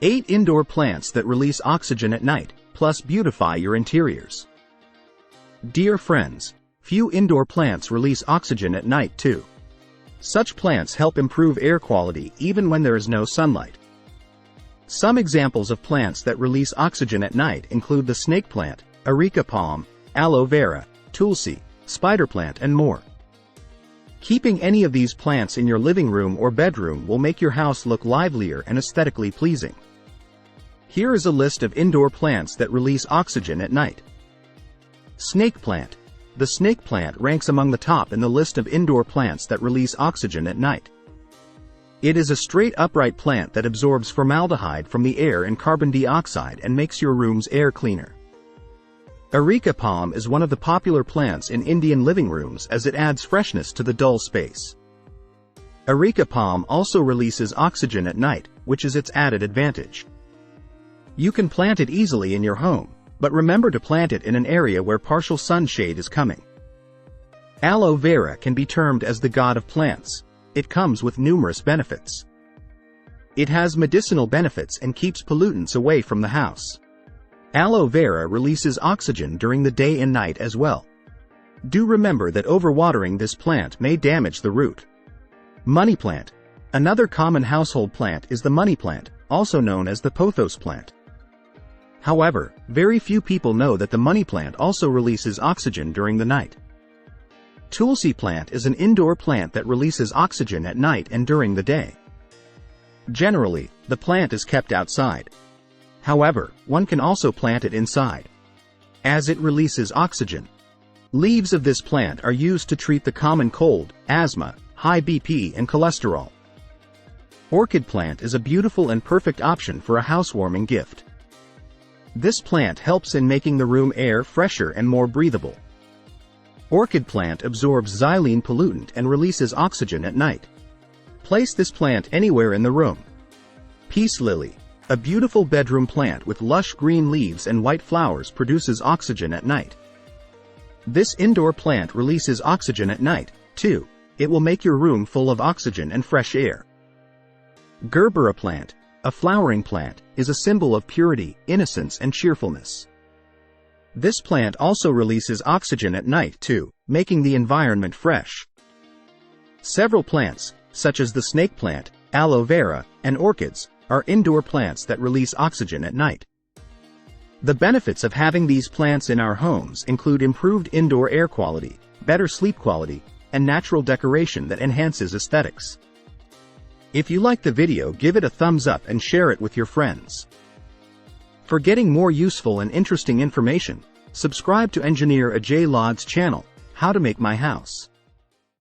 8 indoor plants that release oxygen at night, plus beautify your interiors. Dear friends, few indoor plants release oxygen at night too. Such plants help improve air quality even when there is no sunlight. Some examples of plants that release oxygen at night include the snake plant, Areca Palm, Aloe Vera, Tulsi, spider plant and more. Keeping any of these plants in your living room or bedroom will make your house look livelier and aesthetically pleasing. Here is a list of indoor plants that release oxygen at night. Snake plant. The snake plant ranks among the top in the list of indoor plants that release oxygen at night. It is a straight upright plant that absorbs formaldehyde from the air and carbon dioxide and makes your room's air cleaner. Areca palm is one of the popular plants in Indian living rooms as it adds freshness to the dull space. Areca palm also releases oxygen at night, which is its added advantage. You can plant it easily in your home, but remember to plant it in an area where partial sunshade is coming. Aloe vera can be termed as the god of plants. It comes with numerous benefits. It has medicinal benefits and keeps pollutants away from the house. Aloe vera releases oxygen during the day and night as well. Do remember that overwatering this plant may damage the root. Money plant. Another common household plant is the money plant, also known as the pothos plant. However, very few people know that the money plant also releases oxygen during the night. Tulsi plant is an indoor plant that releases oxygen at night and during the day. Generally, the plant is kept outside. However, one can also plant it inside, as it releases oxygen. Leaves of this plant are used to treat the common cold, asthma, high BP and cholesterol. Orchid plant is a beautiful and perfect option for a housewarming gift. This plant helps in making the room air fresher and more breathable. Orchid plant absorbs xylene pollutant and releases oxygen at night. Place this plant anywhere in the room. Peace lily. A beautiful bedroom plant with lush green leaves and white flowers produces oxygen at night. This indoor plant releases oxygen at night, too. It will make your room full of oxygen and fresh air. Gerbera plant, a flowering plant, is a symbol of purity, innocence and cheerfulness. This plant also releases oxygen at night too, making the environment fresh. Several plants, such as the snake plant, aloe vera, and orchids, are indoor plants that release oxygen at night. The benefits of having these plants in our homes include improved indoor air quality, better sleep quality, and natural decoration that enhances aesthetics. If you like the video, give it a thumbs up and share it with your friends. For getting more useful and interesting information, subscribe to Engineer Ajay Lod's channel, How to Make My House.